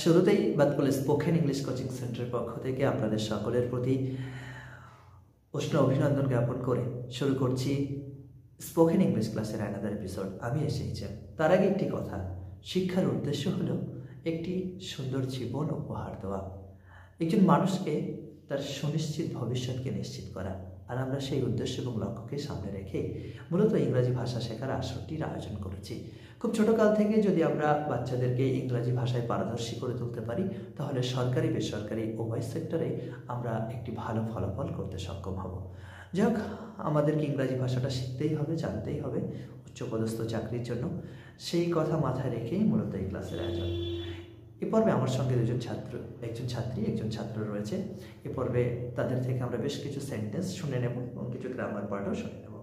শুরুতেই বাতকুল spoken English coaching সেন্টারের পক্ষ থেকে আপনাদের সকলের প্রতি উষ্ণ অভিনন্দন জ্ঞাপন করে শুরু করছি স্পোকেন ইংলিশ ক্লাসের অ্যানাদার এপিসোড। আমি এসেছি। তার আগে একটি কথা, শিক্ষার উদ্দেশ্য হলো একটি সুন্দর জীবন উপহার দেওয়া, একজন মানুষকে তার সুনিশ্চিত ভবিষ্যৎকে নিশ্চিত করা। আর আমরা সেই উদ্দেশ্য এবং লক্ষ্যকে সামনে রেখে মূলত ইংরাজি ভাষা শেখার আসরটির আয়োজন করেছি। খুব ছোটকাল থেকে যদি আমরা বাচ্চাদেরকে ইংরাজি ভাষায় পারদর্শী করে তুলতে পারি, তাহলে সরকারি বেসরকারি উভয় সেক্টরে আমরা একটি ভালো ফলাফল করতে সক্ষম হব। যাই হোক, আমাদেরকে ইংরাজি ভাষাটা শিখতেই হবে, জানতেই হবে উচ্চপদস্থ চাকরির জন্য। সেই কথা মাথায় রেখেই মূলত এই ক্লাসের আয়োজন। এ পর্বে আমার সঙ্গে একজন ছাত্রী একজন ছাত্র রয়েছে। এ পর্বে তাদের থেকে আমরা বেশ কিছু সেন্টেন্স শুনে নেব এবং কিছু গ্রামার পার্টও শুনে নেব।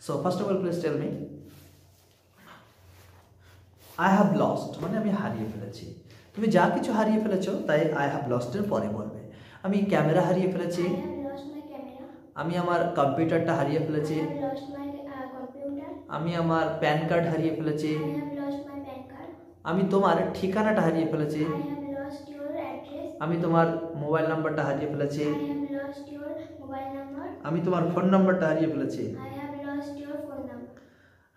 So first of all, please tell me, I have lost মানে আমি হারিয়ে ফেলেছি। তুমি যা কিছু হারিয়ে ফেলেছো তাই আই হ্যাভ লস্ট এর পরে বলবে। আমি ক্যামেরা হারিয়ে ফেলেছি, আমি আমার কম্পিউটারটা হারিয়ে ফেলেছি, আমি আমার প্যান কার্ড হারিয়ে ফেলেছি, আমি তোমার ঠিকানাটা হারিয়ে ফেলেছি, আমি তোমার মোবাইল নাম্বারটা হারিয়ে ফেলেছি, আমি তোমার ফোন নাম্বারটা হারিয়ে ফেলেছি।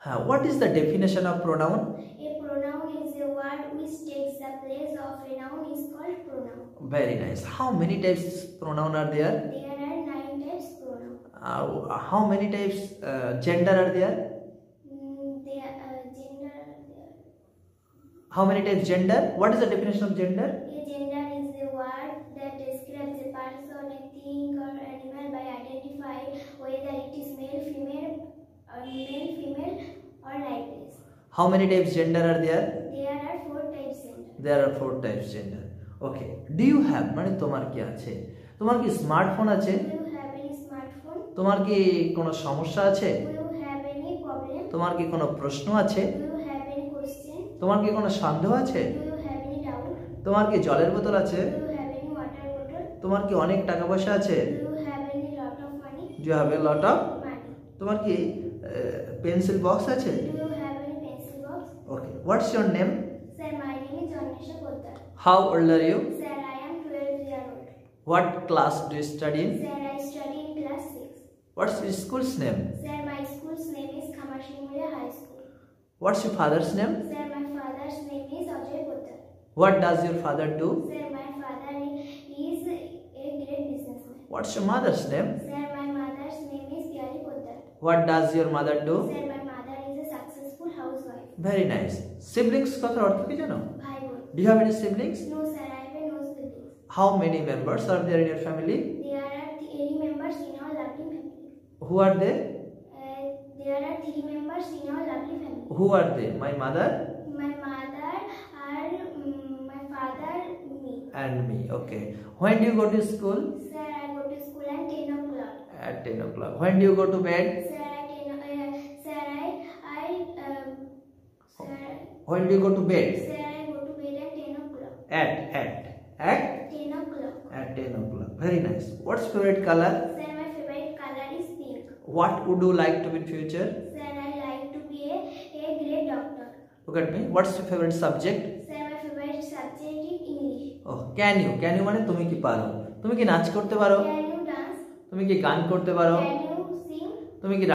হ্যাঁ, what is the definition of pronoun? A pronoun is a word which takes the place of a noun is called pronoun. Very nice. How many types pronoun are there? There are 9 types pronoun. How many types gender are there? Gender are there. How many types gender? What is the definition of gender? A gender is a word that describes a person, a thing or animal by identifying whether it is male, female or like this. How many types gender are there? There are 4 types gender. There are 4 types gender. Okay. Do you have মানে তোমার কি আছে? তোমার কি smartphone আছে? Do you have any smartphone? তোমার কি কোনো সমস্যা আছে? Do you have any problem? তোমার কি কোনো প্রশ্ন আছে? Do you have any question? তোমার কি কোনো সন্দেহ আছে? Do you have any doubt? তোমার কি জলের বোতল আছে? Do you have any water bottle? তোমার কি অনেক টাকা পয়সা আছে? Do you have any lot of money? Do you have a lot of Money. তোমার কি পেন্সিল বক্স আছে? Do you have any pencil box? Okay. What's your name? Sir, my name is Janisha Poddar. How old are you? Sir, I am 12 years old. What class do you study in? Sir, I study in class 6. What's your school's name? Sir, my school's name is Khamashimula High School. What's your father's name? Sir, my father's name is Ajay Poddar. What does your father do? Sir, my father is a great businessman. What's your mother's name? Sir, my mother's name is Pyari Poddar. What does your mother do? Sir, my mother is a successful housewife. Very nice. Siblings কথার অর্থ কি জানো? Bhai বোন. Do you have any siblings? No, sir, I have no siblings. How many members are there in your family? There are 3 members in our lovely family. Who are they? There are 3 members in our lovely family. Who are they? My mother My mother are my father, me. and me. Okay. When do you go to school? Sir, I go to school at 10 o'clock. At 10 o'clock. When do you go to bed? Sir, When do you go to bed? Sir, I go to bed at 10 o'clock. At 10 o'clock. At 10 o'clock. Very nice. What's favorite color? Sir, my favorite color is pink. What would you like to be in future? Sir, I like to be a great doctor. Look at me. What's your favorite subject? Sir, my favorite subject is English. Oh, can you মানে তুমি কি পারো? তুমি কি নাচ করতে পারো? Can you dance? তুমি কি গান করতে পারো? Can you sing? তুমি কি